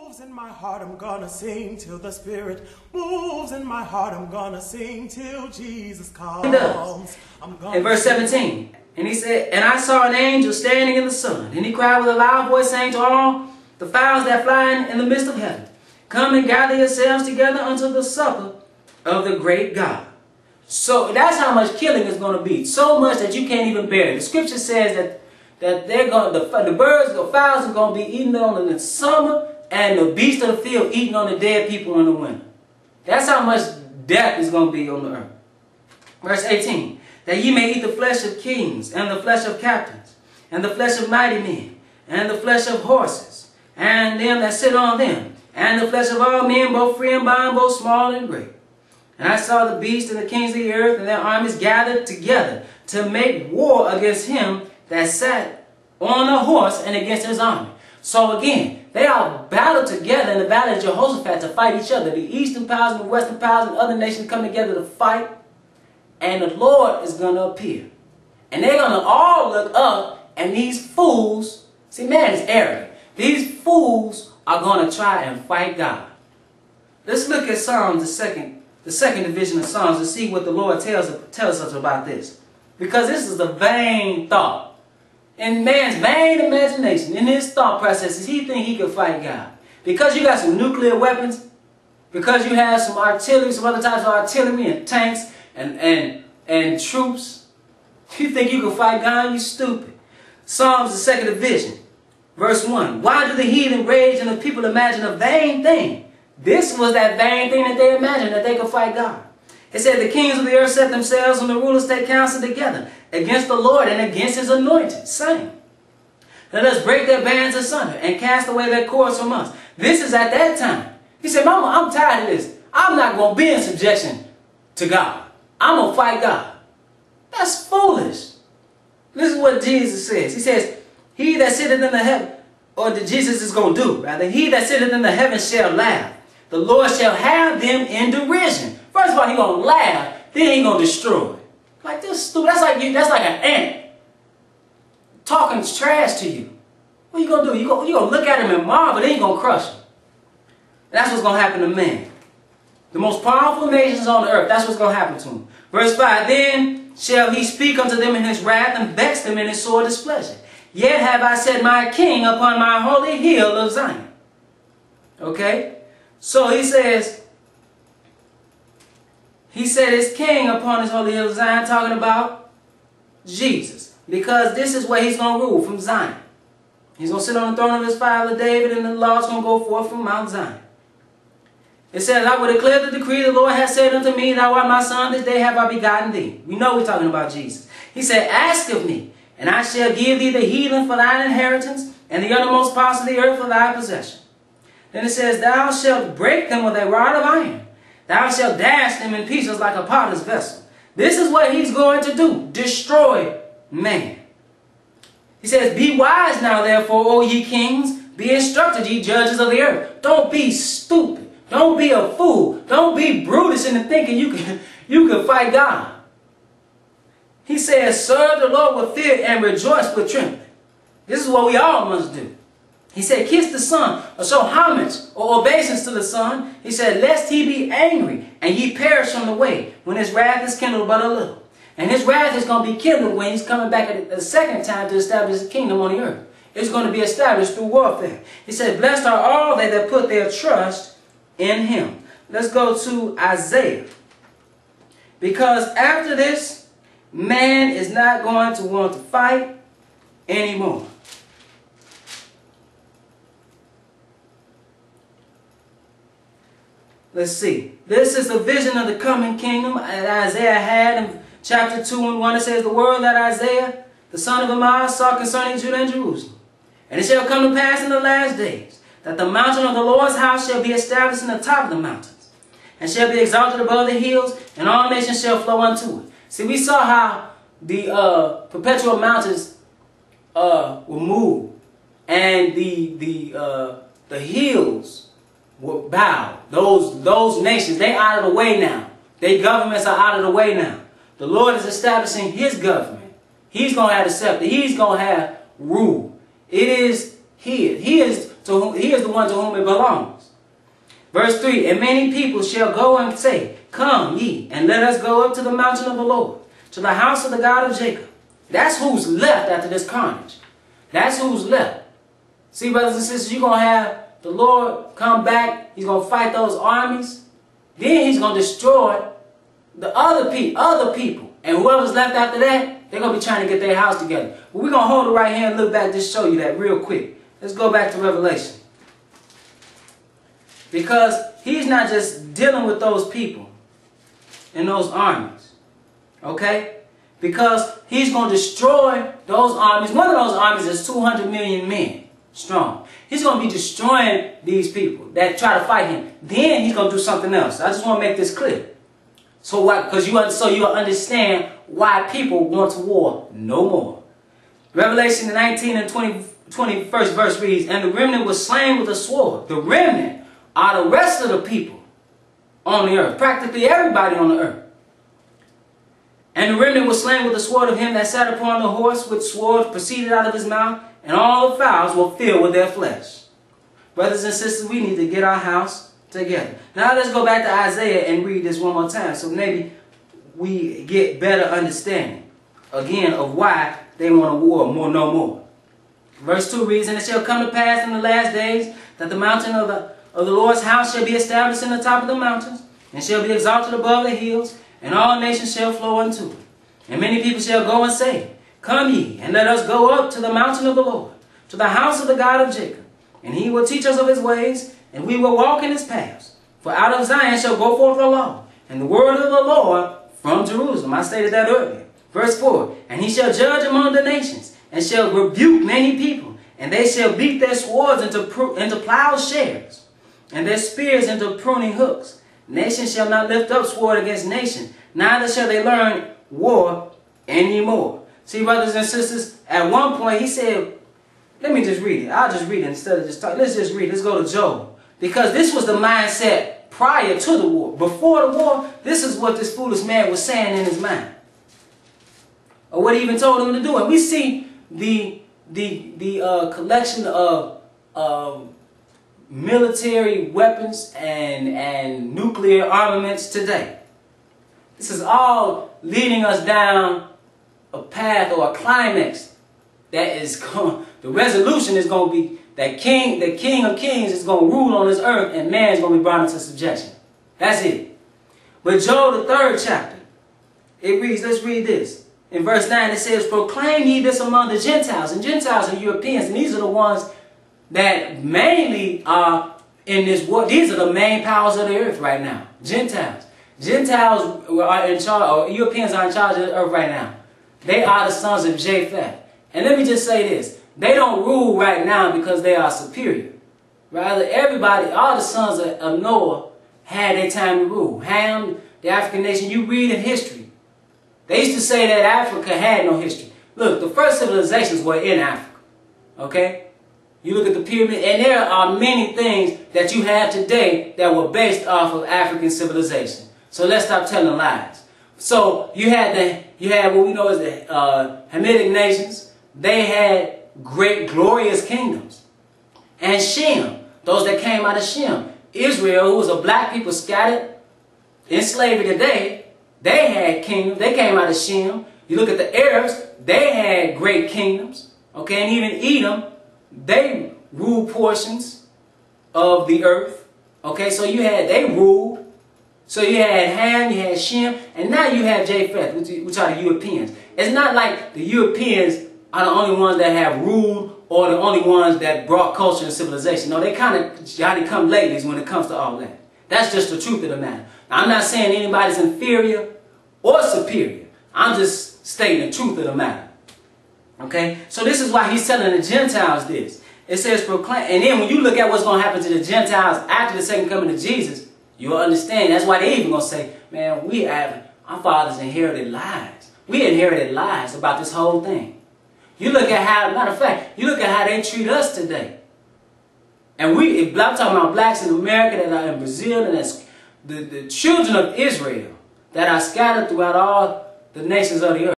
moves in my heart, I'm gonna sing till the Spirit moves in my heart. I'm gonna sing till Jesus comes. In verse 17, and he said, and I saw an angel standing in the sun, and he cried with a loud voice, saying to all the fowls that fly in the midst of heaven, come and gather yourselves together unto the supper of the great God. So that's how much killing is going to be. So much that you can't even bear it. The scripture says that they're going, the birds, the fowls are going to be eating on in the summer, and the beasts of the field eating on the dead people in the winter. That's how much death is going to be on the earth. Verse 18, that ye may eat the flesh of kings, and the flesh of captains, and the flesh of mighty men, and the flesh of horses, and them that sit on them, and the flesh of all men, both free and bond, both small and great. And I saw the beasts and the kings of the earth and their armies gathered together to make war against him that sat on a horse and against his army. So again, they are battled together in the valley of Jehoshaphat to fight each other. The eastern powers and the western powers and other nations come together to fight. And the Lord is going to appear. And they're going to all look up, and these fools, see, man is arrogant. These fools are going to try and fight God. Let's look at Psalms, the second division of Psalms, to see what the Lord tells us about this. Because this is a vain thought. In man's vain imagination, in his thought processes, he thinks he can fight God. Because you got some nuclear weapons, because you have some artillery, some other types of artillery and tanks and troops, you think you can fight God? You stupid. Psalms, the second division, verse 1. Why do the heathen rage and the people imagine a vain thing? This was that vain thing that they imagined, that they could fight God. It said, the kings of the earth set themselves and the rulers take counsel together against the Lord and against his anointed, saying, let us break their bands asunder and cast away their cords from us. This is at that time. He said, Mama, I'm tired of this. I'm not going to be in subjection to God. I'm going to fight God. That's foolish. This is what Jesus says. He says, he that sitteth in the heaven, or that Jesus is going to do, rather, he that sitteth in the heaven shall laugh. The Lord shall have them in derision. First of all, he's going to laugh, then he's going to destroy. Like this stupid. That's like an ant talking trash to you. What are you going to do? You're going to look at him and marvel, then you're going to crush him. That's what's going to happen to man. The most powerful nations on the earth, that's what's going to happen to him. Verse 5, then shall he speak unto them in his wrath and vex them in his sore displeasure. Yet have I set my king upon my holy hill of Zion. Okay? So he says, he set his king upon his holy hill of Zion, talking about Jesus. Because this is where he's going to rule, from Zion. He's going to sit on the throne of his father David, and the Lord's going to go forth from Mount Zion. It says, I will declare the decree the Lord has said unto me, thou art my son, this day have I begotten thee. We know we're talking about Jesus. He said, ask of me, and I shall give thee the heathen for thine inheritance, and the uttermost parts of the earth for thy possession. Then it says, thou shalt break them with a rod of iron. Thou shalt dash them in pieces like a potter's vessel. This is what he's going to do. Destroy man. He says, be wise now, therefore, O ye kings. Be instructed, ye judges of the earth. Don't be stupid. Don't be a fool. Don't be brutish into thinking you can fight God. He says, serve the Lord with fear and rejoice with trembling. This is what we all must do. He said, kiss the Son, or show homage or obeisance to the Son. He said, lest he be angry and ye perish from the way, when his wrath is kindled but a little. And his wrath is going to be kindled when he's coming back at the second time to establish his kingdom on the earth. It's going to be established through warfare. He said, blessed are all they that put their trust in him. Let's go to Isaiah. Because after this, man is not going to want to fight anymore. Let's see. This is a vision of the coming kingdom that Isaiah had in chapter 2 and 1. It says, the word that Isaiah, the son of Amoz, saw concerning Judah and Jerusalem. And it shall come to pass in the last days, that the mountain of the Lord's house shall be established in the top of the mountains, and shall be exalted above the hills, and all nations shall flow unto it. See, we saw how the perpetual mountains were moved, and the hills were bowed. Those nations, they out of the way now. Their governments are out of the way now. The Lord is establishing his government. He's going to have the scepter. He's going to have rule. It is his. He is He is the one to whom it belongs. Verse 3, and many people shall go and say, come ye, and let us go up to the mountain of the Lord, to the house of the God of Jacob. That's who's left after this carnage. That's who's left. See, brothers and sisters, you're going to have the Lord come back. He's going to fight those armies. Then he's going to destroy the other people. And whoever's left after that, they're going to be trying to get their house together. But we're going to hold it right here and look back, just show you that real quick. Let's go back to Revelation. Because he's not just dealing with those people and those armies. Okay? Because he's going to destroy those armies. One of those armies is 200 million men strong. He's going to be destroying these people that try to fight him. Then he's going to do something else. I just want to make this clear. So why? Because you understand why people want to war no more. Revelation 19 and 21st verse reads, and the remnant was slain with a sword. The remnant are the rest of the people on the earth. Practically everybody on the earth. And the remnant was slain with the sword of him that sat upon the horse, which sword proceeded out of his mouth, and all the fowls were filled with their flesh. Brothers and sisters, we need to get our house together. Now let's go back to Isaiah and read this one more time, so maybe we get better understanding, again, of why they want to war no more. Verse 2 reads, and it shall come to pass in the last days that the mountain of the Lord's house shall be established in the top of the mountains, and shall be exalted above the hills, and all nations shall flow unto it. And many people shall go and say, come ye, and let us go up to the mountain of the Lord, to the house of the God of Jacob. And he will teach us of his ways, and we will walk in his paths. For out of Zion shall go forth the law, and the word of the Lord from Jerusalem. I stated that earlier. Verse 4, and he shall judge among the nations, and shall rebuke many people, and they shall beat their swords into plowshares, and their spears into pruning hooks. Nation shall not lift up sword against nation, neither shall they learn war any more. See, brothers and sisters, at one point he said, let me just read it. I'll just read it instead of just talking. Let's just read it. Let's go to Job. Because this was the mindset prior to the war. Before the war, this is what this foolish man was saying in his mind. Or what he even told him to do. And we see the collection of military weapons and nuclear armaments today. This is all leading us down a path or a climax that is going. The resolution is going to be that the King of Kings is going to rule on this earth, and man is going to be brought into subjection. That's it. But Job, the 3rd chapter, it reads. Let's read this. In verse 9, it says, proclaim ye this among the Gentiles. And Gentiles are Europeans, and these are the ones that mainly are in this war. These are the main powers of the earth right now. Gentiles. Gentiles are in charge, or Europeans are in charge of the earth right now. They are the sons of Japheth. And let me just say this. They don't rule right now because they are superior. Rather, everybody, all the sons of Noah had their time to rule. Ham, the African nation, you read in history. They used to say that Africa had no history. Look, the first civilizations were in Africa. Okay? You look at the pyramid, and there are many things that you have today that were based off of African civilization. So let's stop telling lies. So you had what we know as the Hamitic nations. They had great, glorious kingdoms. And Shem, those that came out of Shem. Israel, who was a black people scattered in slavery today, they had kingdoms. They came out of Shem. You look at the Arabs, they had great kingdoms. Okay, and even Edom, they ruled portions of the earth. Okay, so they ruled. So you had Ham, you had Shem, and now you have Japheth, which are the Europeans. It's not like the Europeans are the only ones that have ruled or the only ones that brought culture and civilization. No, they kind of Johnny come latelys when it comes to all that. That's just the truth of the matter. Now, I'm not saying anybody's inferior or superior. I'm just stating the truth of the matter. Okay? So this is why he's telling the Gentiles this. It says proclaim. And then when you look at what's going to happen to the Gentiles after the second coming of Jesus, you'll understand. That's why they even going to say, man, our fathers inherited lies. We inherited lies about this whole thing. You look at how, matter of fact, you look at how they treat us today. And I'm talking about blacks in America that are in Brazil, and that's the children of Israel that are scattered throughout all the nations of the earth.